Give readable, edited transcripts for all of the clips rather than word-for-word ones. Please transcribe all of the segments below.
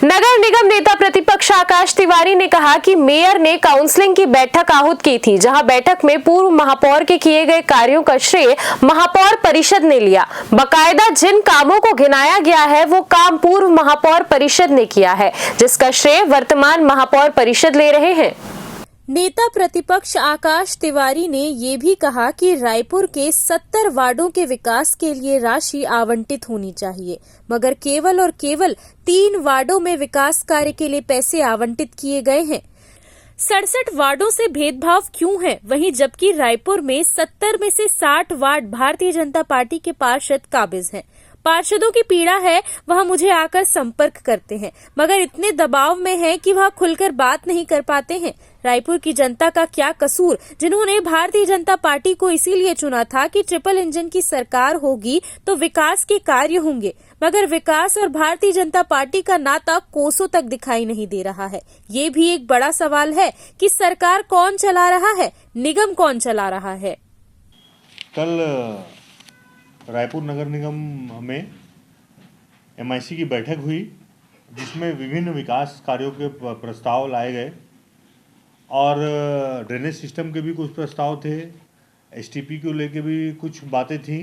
नगर निगम नेता प्रतिपक्ष आकाश तिवारी ने कहा कि मेयर ने काउंसलिंग की बैठक आहूत की थी, जहां बैठक में पूर्व महापौर के किए गए कार्यों का श्रेय महापौर परिषद ने लिया। बकायदा जिन कामों को गिनाया गया है वो काम पूर्व महापौर परिषद ने किया है, जिसका श्रेय वर्तमान महापौर परिषद ले रहे हैं। नेता प्रतिपक्ष आकाश तिवारी ने ये भी कहा कि रायपुर के 70 वार्डों के विकास के लिए राशि आवंटित होनी चाहिए, मगर केवल और केवल 3 वार्डों में विकास कार्य के लिए पैसे आवंटित किए गए हैं। 67 वार्डों से भेदभाव क्यों है? वहीं जबकि रायपुर में 70 में से 60 वार्ड भारतीय जनता पार्टी के पार्षद काबिज हैं। पार्षदों की पीड़ा है, वह मुझे आकर संपर्क करते हैं, मगर इतने दबाव में हैं कि वह खुलकर बात नहीं कर पाते हैं। रायपुर की जनता का क्या कसूर, जिन्होंने भारतीय जनता पार्टी को इसीलिए चुना था कि ट्रिपल इंजन की सरकार होगी तो विकास के कार्य होंगे, मगर विकास और भारतीय जनता पार्टी का नाता कोसों तक दिखाई नहीं दे रहा है। ये भी एक बड़ा सवाल है कि सरकार कौन चला रहा है, निगम कौन चला रहा है। कल रायपुर नगर निगम में MIC की बैठक हुई, जिसमें विभिन्न विकास कार्यों के प्रस्ताव लाए गए और ड्रेनेज सिस्टम के भी कुछ प्रस्ताव थे, STP को लेके भी कुछ बातें थी।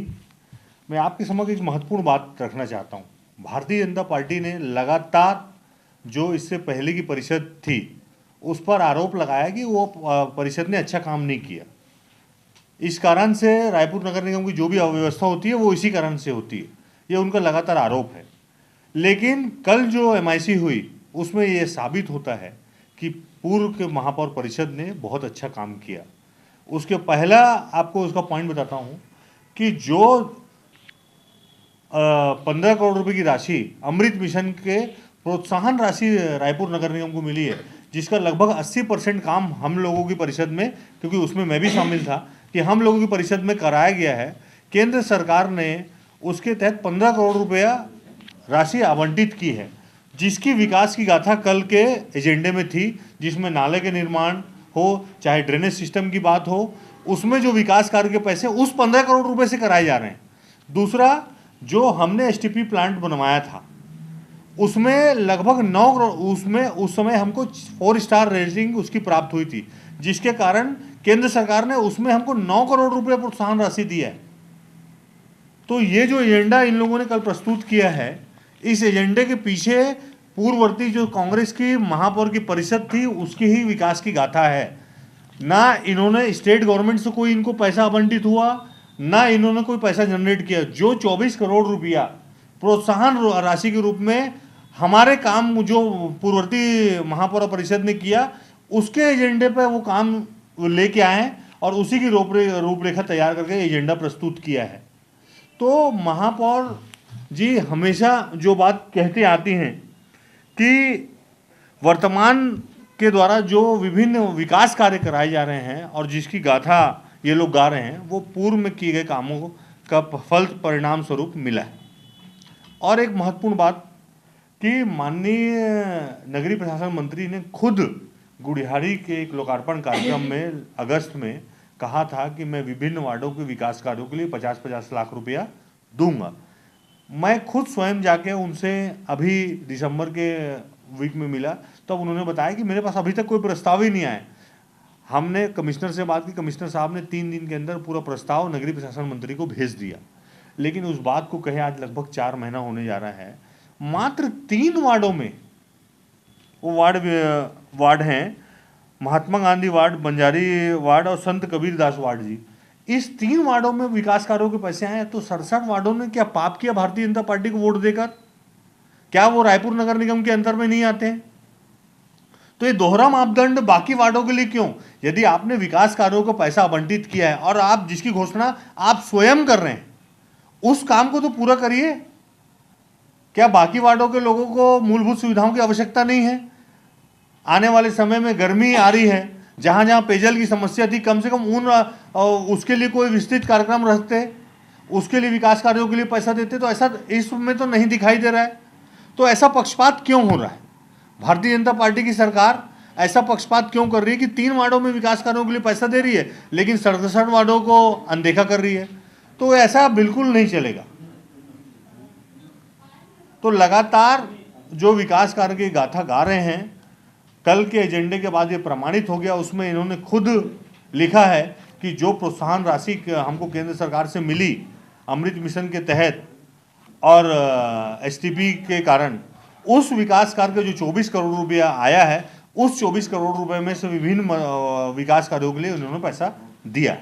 मैं आपके समक्ष एक महत्वपूर्ण बात रखना चाहता हूँ। भारतीय जनता पार्टी ने लगातार जो इससे पहले की परिषद थी उस पर आरोप लगाया कि वो परिषद ने अच्छा काम नहीं किया। इस कारण से रायपुर नगर निगम की जो भी अव्यवस्था होती है वो इसी कारण से होती है, ये उनका लगातार आरोप है। लेकिन कल जो MIC हुई उसमें ये साबित होता है कि पूर्व के महापौर परिषद ने बहुत अच्छा काम किया। उसके पहला आपको उसका पॉइंट बताता हूँ कि जो 15 करोड़ रुपए की राशि अमृत मिशन के प्रोत्साहन राशि रायपुर नगर निगम को मिली है, जिसका लगभग 80% काम हम लोगों की परिषद में, क्योंकि उसमें मैं भी शामिल था, कि हम लोगों की परिषद में कराया गया है। केंद्र सरकार ने उसके तहत 15 करोड़ रुपया राशि आवंटित की है, जिसकी विकास की गाथा कल के एजेंडे में थी, जिसमें नाले के निर्माण हो, चाहे ड्रेनेज सिस्टम की बात हो, उसमें जो विकास कार्य के पैसे उस 15 करोड़ रुपए से कराए जा रहे हैं। दूसरा, जो हमने STP प्लांट बनवाया था उसमें लगभग 9 करोड़, उसमें उस समय हमको 4 स्टार रेटिंग उसकी प्राप्त हुई थी, जिसके कारण केंद्र सरकार ने उसमें हमको 9 करोड़ रुपए प्रोत्साहन राशि दी है। तो ये जो एजेंडा इन लोगों ने कल प्रस्तुत किया है, इस एजेंडे के पीछे पूर्ववर्ती जो कांग्रेस की महापौर की परिषद थी उसकी ही विकास की गाथा है। ना इन्होंने स्टेट गवर्नमेंट से कोई इनको पैसा आवंटित हुआ, ना इन्होंने कोई पैसा जनरेट किया। जो 24 करोड़ रुपया प्रोत्साहन राशि के रूप में हमारे काम जो पूर्ववर्ती महापौर परिषद ने किया, उसके एजेंडे पर वो काम लेके आए और उसी की रूपरेखा तैयार करके एजेंडा प्रस्तुत किया है। तो महापौर जी हमेशा जो बात कहते आती हैं कि वर्तमान के द्वारा जो विभिन्न विकास कार्य कराए जा रहे हैं और जिसकी गाथा ये लोग गा रहे हैं, वो पूर्व में किए गए कामों का फल परिणाम स्वरूप मिला है। और एक महत्वपूर्ण बात कि माननीय नगरीय प्रशासन मंत्री ने खुद गुड़ियारी के एक लोकार्पण कार्यक्रम में अगस्त में कहा था कि मैं विभिन्न वार्डों के विकास कार्यों के लिए 50-50 लाख रुपया दूंगा। मैं खुद स्वयं जाके उनसे अभी दिसंबर के वीक में मिला, तब उन्होंने बताया कि मेरे पास अभी तक कोई प्रस्ताव ही नहीं आया। हमने कमिश्नर से बात की, कमिश्नर साहब ने 3 दिन के अंदर पूरा प्रस्ताव नगरीय प्रशासन मंत्री को भेज दिया। लेकिन उस बात को कहे आज लगभग 4 महीना होने जा रहा है, मात्र 3 वार्डों में, वो वार्ड हैं महात्मा गांधी वार्ड, बंजारी वार्ड और संत कबीर दास वार्ड जी, इस 3 वार्डों में विकास कार्यों के पैसे आए। तो 67 वार्डों ने क्या पाप किया भारतीय जनता पार्टी को वोट देकर? क्या वो रायपुर नगर निगम के अंतर में नहीं आते हैं? तो ये दोहरा मापदंड बाकी वार्डों के लिए क्यों? यदि आपने विकास कार्यों को पैसा आवंटित किया है और आप जिसकी घोषणा आप स्वयं कर रहे हैं, उस काम को तो पूरा करिए। क्या बाकी वार्डों के लोगों को मूलभूत सुविधाओं की आवश्यकता नहीं है? आने वाले समय में गर्मी आ रही है, जहां जहां पेयजल की समस्या थी, कम से कम उसके लिए कोई विस्तृत कार्यक्रम रखते, उसके लिए विकास कार्यों के लिए पैसा देते। तो ऐसा इसमें तो नहीं दिखाई दे रहा है। तो ऐसा पक्षपात क्यों हो रहा है? भारतीय जनता पार्टी की सरकार ऐसा पक्षपात क्यों कर रही है कि 3 वार्डों में विकास कार्यों के लिए पैसा दे रही है, लेकिन 67 वार्डों को अनदेखा कर रही है? तो ऐसा बिल्कुल नहीं चलेगा। तो लगातार जो विकास कार्य की गाथा गा रहे हैं, कल के एजेंडे के बाद ये प्रमाणित हो गया। उसमें इन्होंने खुद लिखा है कि जो प्रोत्साहन राशि हमको केंद्र सरकार से मिली अमृत मिशन के तहत और एसटीपी के कारण, उस विकास कार्य का जो 24 करोड़ रुपया आया है, उस 24 करोड़ रुपए में से विभिन्न विकास कार्यों के लिए उन्होंने पैसा दिया।